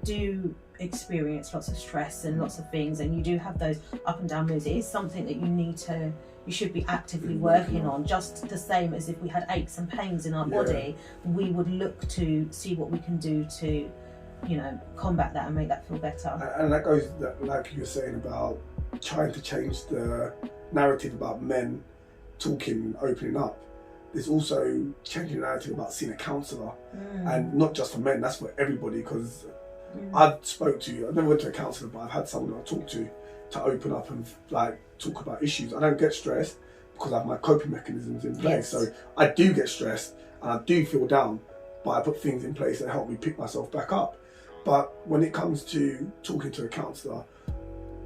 do experience lots of stress and lots of things, and you do have those up and down moods, it is something that you should be actively working on. Just the same as if we had aches and pains in our body, we would look to see what we can do to, you know, combat that and make that feel better. And that goes, like you were saying, about trying to change the narrative about men talking, opening up. There's also changing the narrative about seeing a counsellor, and not just for men, that's for everybody. Because I never went to a counsellor, but I've had someone I talk to open up and like talk about issues. I don't get stressed because I have my coping mechanisms in place. So I do get stressed and I do feel down, but I put things in place that help me pick myself back up. But when it comes to talking to a counsellor,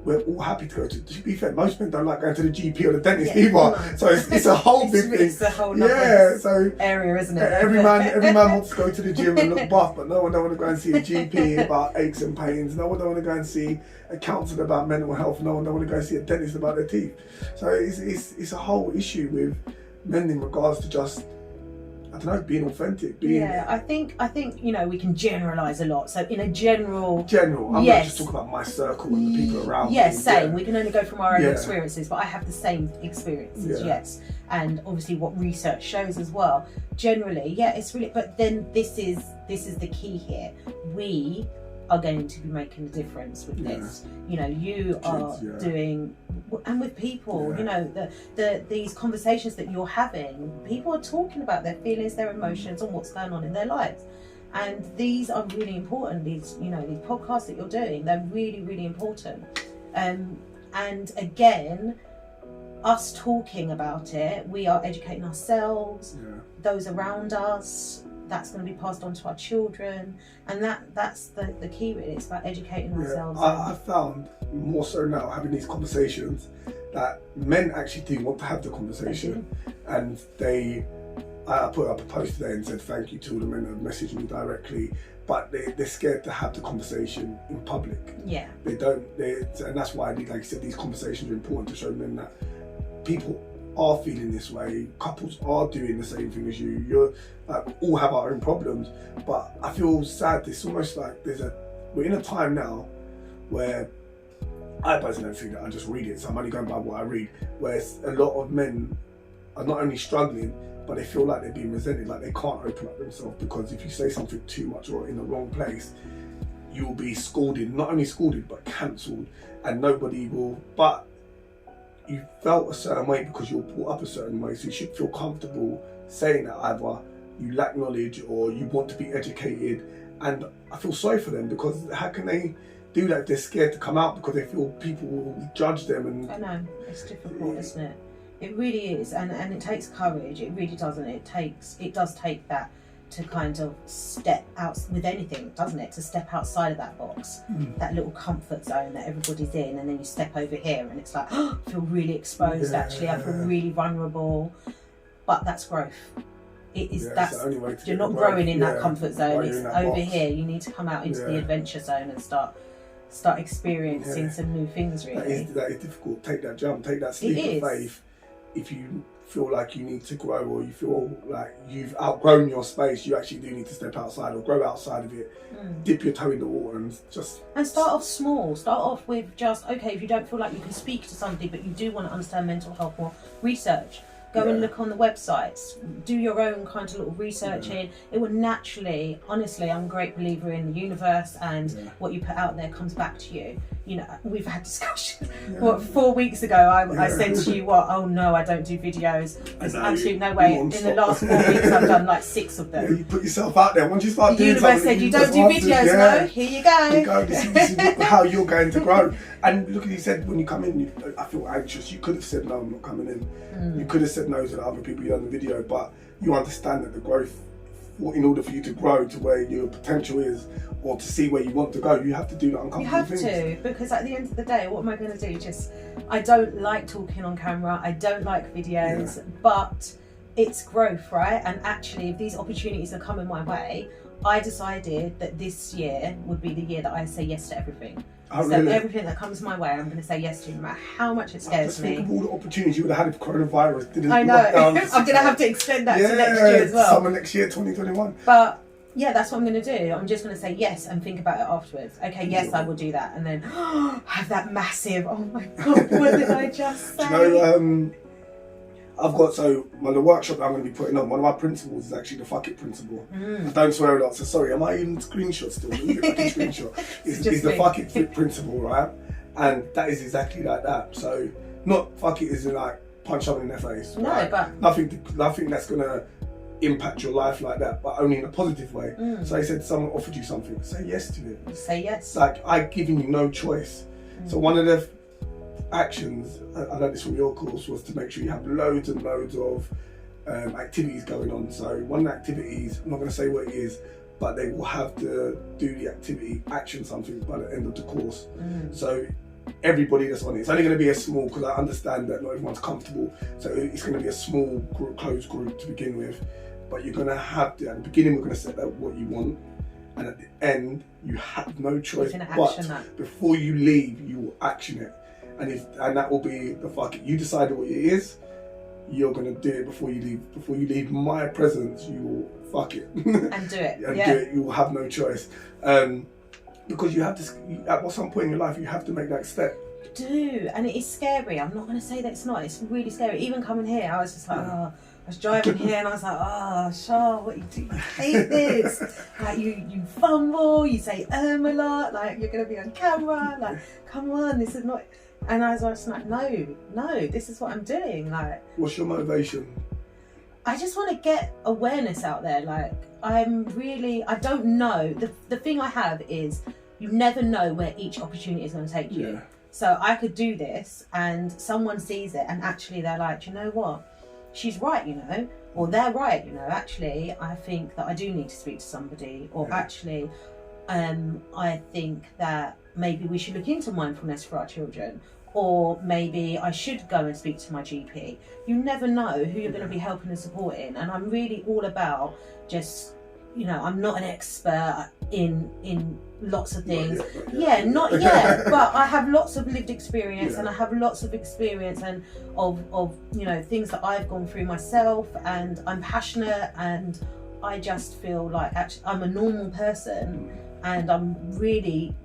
we're all happy to go to be fair, most men don't like going to the GP or the dentist either. So it's a whole big thing. It's a whole so area, isn't it? Every man wants to go to the gym and look buff, but no one don't want to go and see a GP about aches and pains. No one don't want to go and see a counsellor about mental health. No one don't want to go and see a dentist about their teeth. So it's a whole issue with men in regards to just I don't know, being authentic. I think we can generalise a lot. So in a general, I'm not just talking about my circle and the people around me. Yes, same. We can only go from our own experiences, but I have the same experiences. Yes, and obviously what research shows as well. Generally, it's really. But then this is the key here. We are going to be making a difference with this. You are doing, and with people, these conversations that you're having, people are talking about their feelings, their emotions, and what's going on in their lives. And these are really important. These podcasts that you're doing, they're really, really important. And again, us talking about it, we are educating ourselves, those around us. That's going to be passed on to our children, and that's the key really. It's about educating ourselves. I found more so now having these conversations that men actually do want to have the conversation, and I put up a post today and said thank you to all the men that messaged me directly, but they're scared to have the conversation in public. They don't, and that's why, like you said, these conversations are important to show men that people are feeling this way, couples are doing the same thing as you. You're all have our own problems, but I feel sad. It's almost like we're in a time now where I personally don't think that, I just read it, so I'm only going by what I read, where a lot of men are not only struggling, but they feel like they're being resented, like they can't open up themselves, because if you say something too much or in the wrong place, you'll be scolded, not only scolded but cancelled, and nobody will. But you felt a certain way because you were brought up a certain way, so you should feel comfortable saying that either you lack knowledge or you want to be educated. And I feel sorry for them, because how can they do that if they're scared to come out because they feel people will judge them? And I know, it's difficult, isn't it? It really is, and it takes courage. It really doesn't. It does take that to kind of step out with anything, doesn't it? To step outside of that box, that little comfort zone that everybody's in, and then you step over here and it's like, oh, I feel really exposed. Actually, I feel really vulnerable. But that's growth. It is. That's the only way to. You're not growing in that comfort zone. It's over here. You need to come out into the adventure zone and start experiencing some new things. Really, that is difficult. Take that jump. Take that leap of faith. If you feel like you need to grow, or you feel like you've outgrown your space, you actually do need to step outside or grow outside of it. Dip your toe in the water and start off small. Start off with just, okay, if you don't feel like you can speak to somebody but you do want to understand mental health or research, go and look on the websites, do your own kind of little researching. It will naturally, honestly, I'm a great believer in the universe, and what you put out there comes back to you. We've had discussions. 4 weeks ago I said to you, oh no, I don't do videos. There's absolutely no way. In the last 4 weeks I've done like 6 of them. You put yourself out there. Once you start doing something, the universe said you don't do videos. No, here you go. Here you go. This is how you're going to grow. And look, you said when you come in, I feel anxious. You could have said no, I'm not coming in. You could have said no to the other people you done the video, but you understand that the growth, in order for you to grow to where your potential is, or to see where you want to go, you have to do that uncomfortable things. You have to, because at the end of the day, what am I going to do? I don't like talking on camera, I don't like videos, but it's growth, right? And actually, if these opportunities are coming my way, I decided that this year would be the year that I say yes to everything. Everything that comes my way, I'm going to say yes to, no matter how much it scares me. Think of all the opportunities you would have had if coronavirus didn't. I know. I'm going to have to extend that to next year as well. Summer next year, 2021. But that's what I'm going to do. I'm just going to say yes and think about it afterwards. Okay, yes, I will do that, and then have that massive. Oh my god, what did I just say? I've got the workshop that I'm going to be putting on. One of my principles is actually the fuck it principle. I don't swear a lot, so sorry. Am I in screenshot still? Let me get back in screenshot. It's the fuck it principle, right? And that is exactly like that. So not fuck it as in like punch someone in their face. No, right? but nothing that's going to impact your life like that, but only in a positive way. So I said someone offered you something, say yes to it. Say yes. Like I've given you no choice. So one of the actions, I learned this from your course, was to make sure you have loads and loads of activities going on. So one of the activities, I'm not going to say what it is, but they will have to do the activity, action something by the end of the course. So everybody that's on it, it's only going to be a small, because I understand that not everyone's comfortable, so it's going to be a small group, closed group to begin with, but you're going to have to, at the beginning we're going to set out what you want, and at the end you have no choice but before you leave you will action it. And that will be the fuck it. You decided what it is. you're gonna do it before you leave. Before you leave my presence, you will fuck it and do it. Do it. You will have no choice, because you have to. At some point in your life, you have to make that step. You do, and it is scary. I'm not going to say that it's not. It's really scary. Even coming here, I was just like, I was driving here, and I was like, Char, what you do? You hate this. Like you fumble, you say a lot. Like you're going to be on camera. Like, come on, this is not. And I was just like, no, this is what I'm doing. Like, what's your motivation? I just want to get awareness out there. Like, I don't know. The thing I have is you never know where each opportunity is going to take you. Yeah. So I could do this and someone sees it and actually they're like, you know what? She's right, you know, or they're right, you know, actually, I think that I do need to speak to somebody, or actually, I think that maybe we should look into mindfulness for our children, or maybe I should go and speak to my GP. You never know who you're going to be helping and supporting, and I'm really all about just, you know, I'm not an expert in lots of things. Not yet, but I have lots of lived experience, and I have lots of experience and of you know, things that I've gone through myself, and I'm passionate, and I just feel like actually I'm a normal person, and I'm really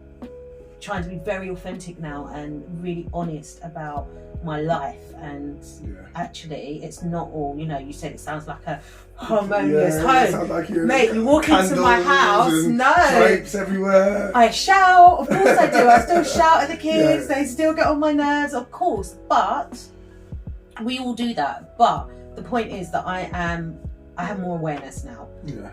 trying to be very authentic now and really honest about my life, and actually it's not all, you know, you said it sounds like a harmonious home. Like mate, you walk into my house, drapes everywhere. I shout, of course I do. I still shout at the kids, they still get on my nerves, of course, but we all do that. But the point is that I have more awareness now,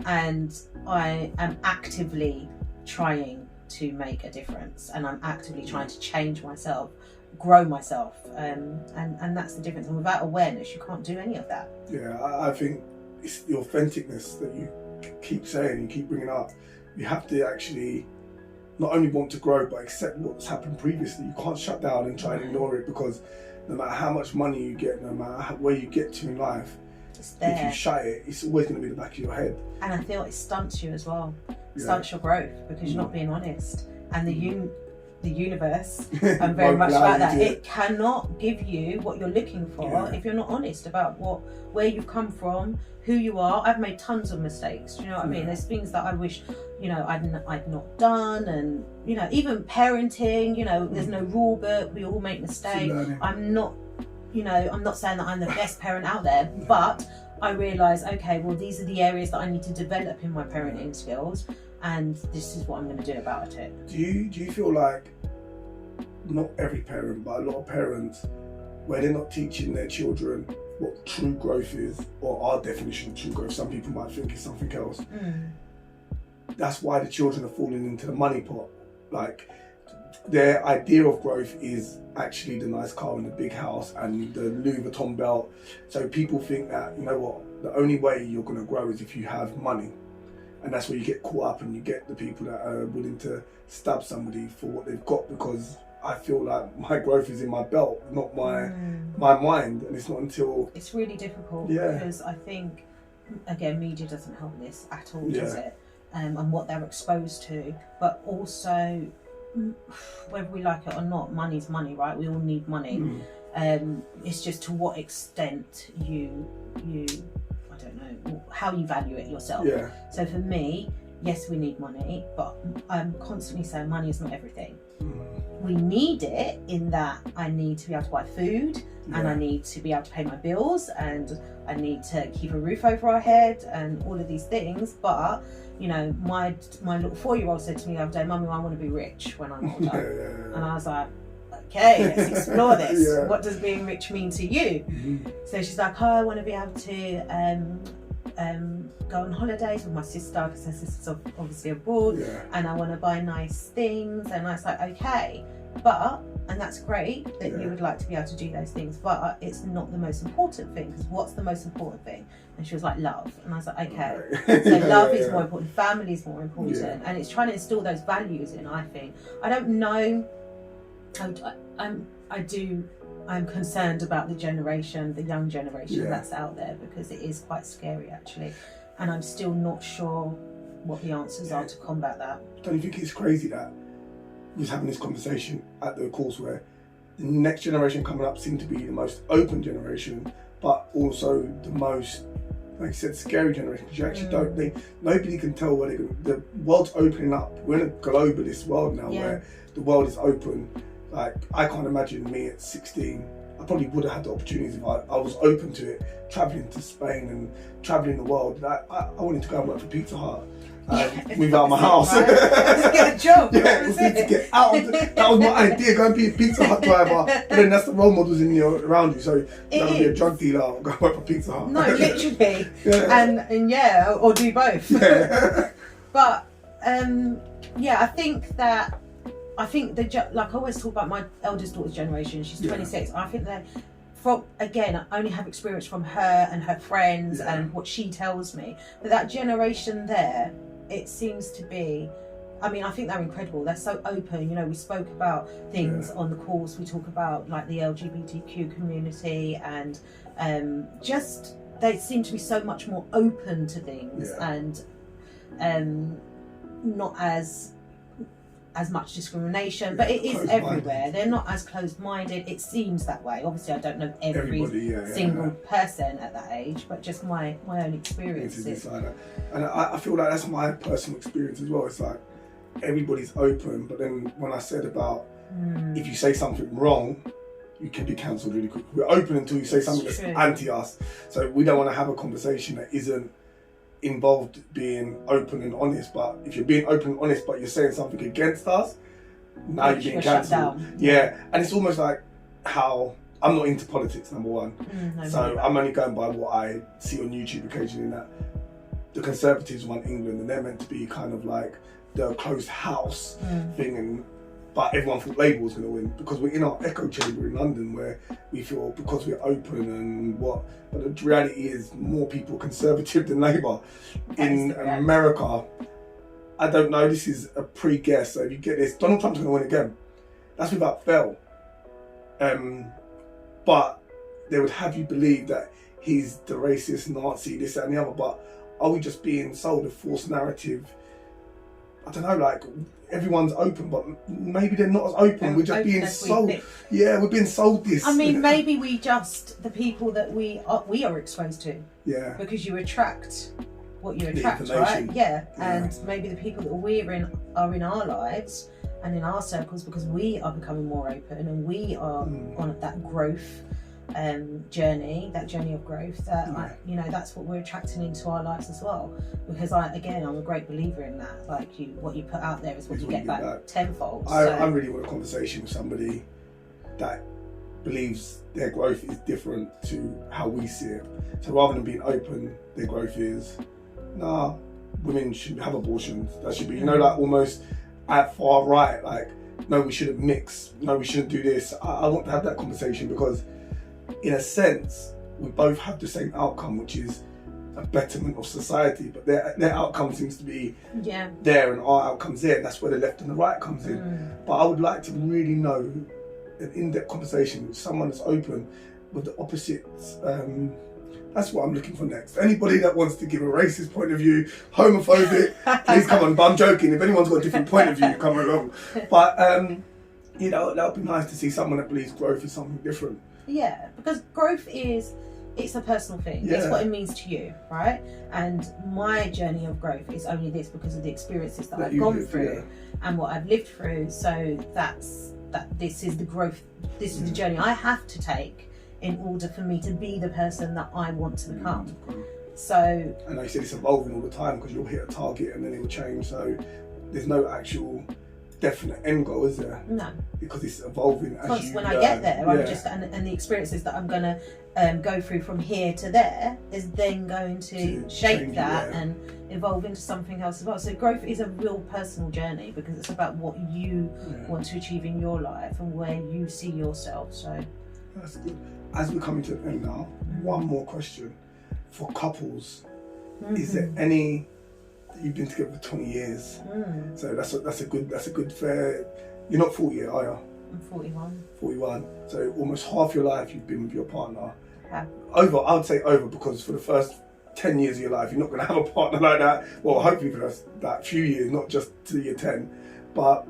and I am actively trying to make a difference, and I'm actively trying to change myself, grow myself, and that's the difference. And without awareness, you can't do any of that. I think it's the authenticness that you keep saying, you keep bringing up. You have to actually not only want to grow, but accept what's happened previously. You can't shut down and try and ignore it, because no matter how much money you get, no matter where you get to in life, if you shut it, it's always going to be in the back of your head. And I feel it stunts you as well. Stunts your growth, because you're not being honest. And the universe, I'm very much about that. It cannot give you what you're looking for if you're not honest about where you've come from, who you are. I've made tons of mistakes. Do you know what I mean? There's things that I wish, you know, I'd not done, and you know, even parenting. You know, there's no rule book. We all make mistakes. I'm not saying that I'm the best parent out there, but I realise, okay, well, these are the areas that I need to develop in my parenting skills, and this is what I'm going to do about it. Do you feel like, not every parent, but a lot of parents, where they're not teaching their children what true growth is, or our definition of true growth, some people might think it's something else. That's why the children are falling into the money pot. Like, their idea of growth is actually the nice car and the big house and the Louis Vuitton belt. So people think that, you know what, the only way you're going to grow is if you have money. And that's where you get caught up, and you get the people that are willing to stab somebody for what they've got, because I feel like my growth is in my belt, not my mind. And it's not until... It's really difficult, because I think, again, media doesn't help this at all, does it? And what they're exposed to. But also, whether we like it or not, money's money, right? We all need money. It's just to what extent you I don't know, how you value it yourself. So for me, yes, we need money, but I'm constantly saying money is not everything. We need it in that I need to be able to buy food, and I need to be able to pay my bills, and I need to keep a roof over our head, and all of these things. But you know, my little 4-year-old said to me the other day, "Mummy, I want to be rich when I'm older." And I was like, okay, let's explore this. What does being rich mean to you? So she's like, oh, I want to be able to go on holidays with my sister, because her sister's obviously abroad, and I want to buy nice things. And I was like, okay, and that's great that you would like to be able to do those things, but it's not the most important thing, because what's the most important thing? And she was like, love. And I was like, okay. So love is more important, family is more important, and it's trying to instill those values in, I think. I don't know, I'm concerned about the young generation that's out there, because it is quite scary actually, and I'm still not sure what the answers are to combat that. Don't you think it's crazy that we was having this conversation at the course, where the next generation coming up seem to be the most open generation, but also the most, like you said, scary generation, because you actually don't think, nobody can tell where the world's opening up. We're in a globalist world now where the world is open. Like, I can't imagine me at 16, I probably would have had the opportunities if I was open to it, travelling to Spain and travelling the world. I wanted to go and work for Pizza Hut. Move out of my house. Right? To get a job. Yeah, it was to get out. That was my idea. Go and be a Pizza Hut driver. But then that's the role models around you. So you're going to be a drug dealer and go work for Pizza Hut. No, literally. And yeah, or do both. Yeah. But I think that like I always talk about my eldest daughter's generation. She's 26. I think that I only have experience from her and her friends and what she tells me. But that generation there, it seems to be, I mean, I think they're incredible. They're so open. You know, we spoke about things on the course. We talk about like the LGBTQ community and just they seem to be so much more open to things and not as much discrimination, but it is everywhere. They're not as closed-minded. It seems that way. Obviously, I don't know every single person at that age, but just my own experiences. And I feel like that's my personal experience as well. It's like everybody's open, but then when I said about if you say something wrong, you can be cancelled really quick. We're open until you say something that's anti us. So we don't want to have a conversation that isn't involved being open and honest. But if you're being open and honest but you're saying something against us, now you're being cancelled. Yeah, and it's almost like how I'm not into politics, number one. So I'm only going by what I see on YouTube occasionally, that the Conservatives run England and they're meant to be kind of like the closed house thing, but everyone thought Labour was going to win because we're in our echo chamber in London where we feel because we're open and what, but the reality is more people Conservative than Labour. In America, I don't know, this is a pre-guess, so if you get this, Donald Trump's going to win again. That's without fail. But they would have you believe that he's the racist, Nazi, this, that and the other, but are we just being sold a false narrative? I don't know, like, everyone's open, but maybe they're not as open. We're just being sold. Yeah, we're being sold this. I mean, maybe we just, the people that we are exposed to. Yeah. Because you attract what you attract, right? Yeah. And maybe the people that are in our lives and in our circles because we are becoming more open and we are on that growth journey, that journey of growth, that that's what we're attracting into our lives as well. Because I'm a great believer in that. Like what you put out there is what you get back tenfold. I really want a conversation with somebody that believes their growth is different to how we see it. So rather than being open, their growth is, nah, women should have abortions. That should be, like almost at far right, like, no, we shouldn't mix. No, we shouldn't do this. I want to have that conversation because in a sense, we both have the same outcome, which is a betterment of society, but their outcome seems to be there and our outcome's there, and that's where the left and the right comes in. But I would like to really know an in-depth conversation with someone that's open with the opposites. That's what I'm looking for next. Anybody that wants to give a racist point of view, homophobic, please come on. But I'm joking. If anyone's got a different point of view, come along. But that would be nice to see someone that believes growth is something different. Yeah, because growth it's a personal thing. It's what it means to you, right? And my journey of growth is only this because of the experiences that I've gone through and what I've lived through. So this is the growth, this is the journey I have to take in order for me to be the person that I want to become. So, and like you said, it's evolving all the time because you'll hit a target and then it will change. So there's no actual definite end goal, is there? No, because it's evolving as you when I get there, I'm just and the experiences that I'm gonna go through from here to there is then going to shape that and evolve into something else as well. So growth is a real personal journey because it's about what you want to achieve in your life and where you see yourself. So that's good. As we're coming to the end now, one more question for couples: is there any? You've been together for 20 years, so that's a good fair. You're not 40 yet, are you? I'm 41. 41. So almost half your life you've been with your partner. Yeah. I would say over because for the first 10 years of your life you're not going to have a partner like that. Well, hopefully for that few years, not just to year 10. But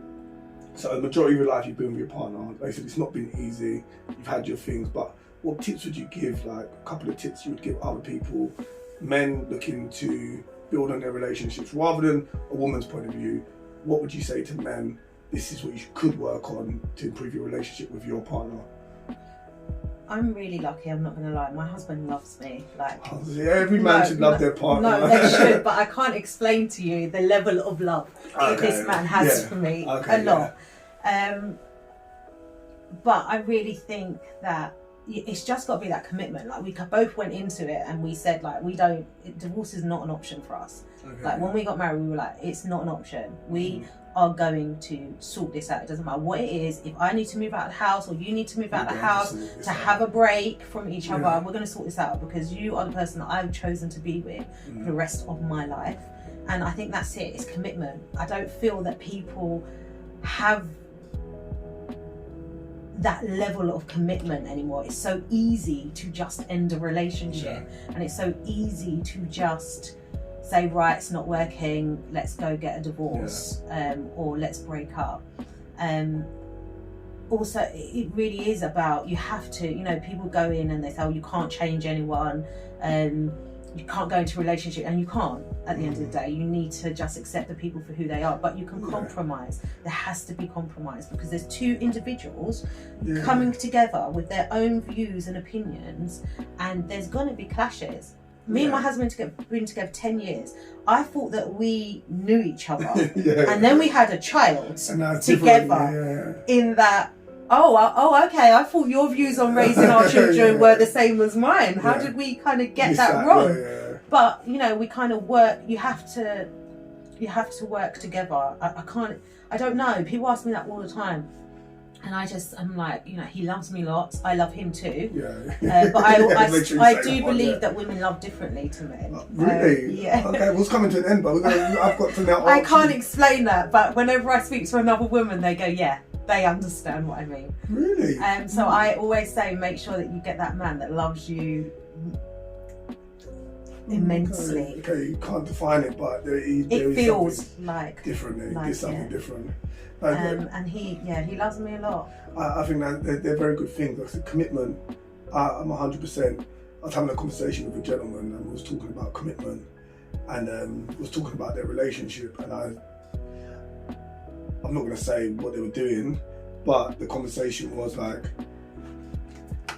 so the majority of your life you've been with your partner. Like I said, it's not been easy. You've had your things, but what tips would you give, like a couple of tips you would give other people, men looking to build on their relationships rather than a woman's point of view? What would you say to men? This is what you could work on to improve your relationship with your partner. I'm really lucky, I'm not going to lie. My husband loves me. Every man should love their partner. No, they should, but I can't explain to you the level of love that this man has for me. A lot. But I really think that it's just got to be that commitment. Like, we both went into it and we said, like, divorce is not an option for us. Like, when we got married, we were like, it's not an option. We are going to sort this out. It doesn't matter what it is. If I need to move out of the house or you need to move out of the house to have a break from each other, we're going to sort this out, because you are the person that I've chosen to be with for the rest of my life. And I think that's it. It's commitment. I don't feel that people have that level of commitment anymore. It's so easy to just end a relationship, and it's so easy to just say, right, it's not working, let's go get a divorce, or let's break up. Also, it really is about, you have to, people go in and they say, oh, you can't change anyone, you can't go into a relationship, and you can't. At the end of the day, you need to just accept the people for who they are, but you can compromise. There has to be compromise, because there's two individuals coming together with their own views and opinions, and there's going to be clashes. Me and my husband have been together 10 years. I thought that we knew each other, and then we had a child together. In that, okay, I thought your views on raising our children were the same as mine. How did we kind of get that wrong? But we kind of work. You have to work together. I don't know. People ask me that all the time. And I'm like, he loves me lots. I love him too. But I do believe that women love differently to men. Really? Okay, what's coming to an end, but I've got to now. I can't explain that, but whenever I speak to another woman, they go, yeah, they understand what I mean. Really? So I always say, make sure that you get that man that loves you immensely. Okay, you can't define it, but it feels like different. There's something different. And he loves me a lot. I think that they're very good things. Like I said, commitment. I'm 100%. I was having a conversation with a gentleman, and we was talking about commitment, and was talking about their relationship. And I'm not going to say what they were doing, but the conversation was like,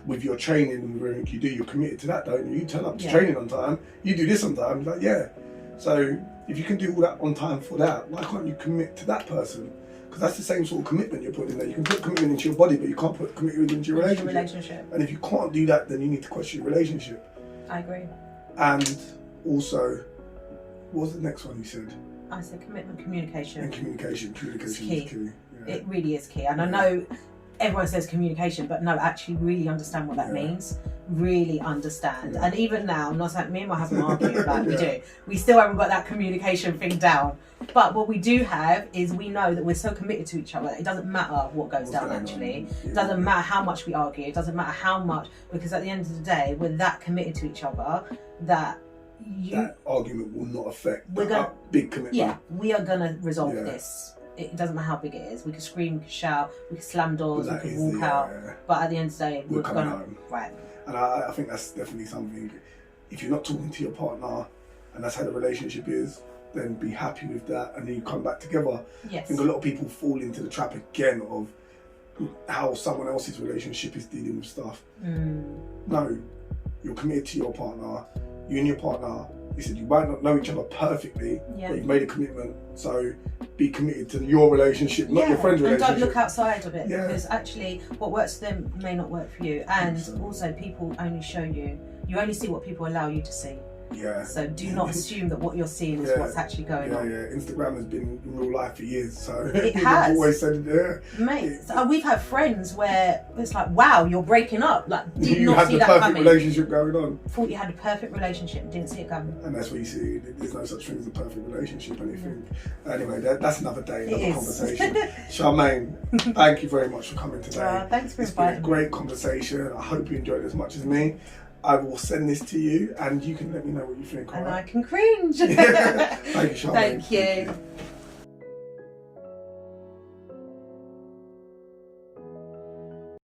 with your training and everything you do, you're committed to that, don't you? You turn up to training on time. You do this on time. Like, So if you can do all that on time for that, why can't you commit to that person? Because that's the same sort of commitment you're putting in there. You can put commitment into your body, but you can't put commitment into your relationship. And if you can't do that, then you need to question your relationship. I agree. And also, what was the next one you said? I said commitment, communication. And communication is key. It really is key. And I know everyone says communication, but no, actually really understand what that means. Really understand. And even now, I'm not saying me and my husband argue like we do. We still haven't got that communication thing down. But what we do have is, we know that we're so committed to each other that it doesn't matter what goes down actually. It doesn't matter how much we argue. It doesn't matter how much, because at the end of the day, we're that committed to each other that that argument will not affect big commitment. Yeah, we are going to resolve this. It doesn't matter how big it is. We can scream, we can shout, we can slam doors, we can walk out. But at the end of the day, we're coming home. Right. And I think that's definitely something. If you're not talking to your partner, and that's how the relationship is, then be happy with that, and then you come back together. Yes. I think a lot of people fall into the trap again of how someone else's relationship is dealing with stuff. No, you're committed to your partner. You and your partner, you said you might not know each other perfectly, but you've made a commitment. So be committed to your relationship, not your friend's relationship. And don't look outside of it, because actually what works for them may not work for you. And also, people only show you only see what people allow you to see. So do not assume that what you're seeing is what's actually going on. Instagram has been in real life for years, so it has. I've always said it. Mate, we've had friends where it's like, wow, you're breaking up. Like, did not see that coming. You had the perfect relationship going on. Thought you had a perfect relationship, didn't see it coming. And that's what you see. There's no such thing as a perfect relationship. Anything. Anyway, that's another day, another conversation. Charmaine, thank you very much for coming today. Thanks for inviting me. It's been a great conversation. I hope you enjoyed it as much as me. I will send this to you, and you can let me know what you think. And I can cringe. Thank you, Charmaine. Thank you.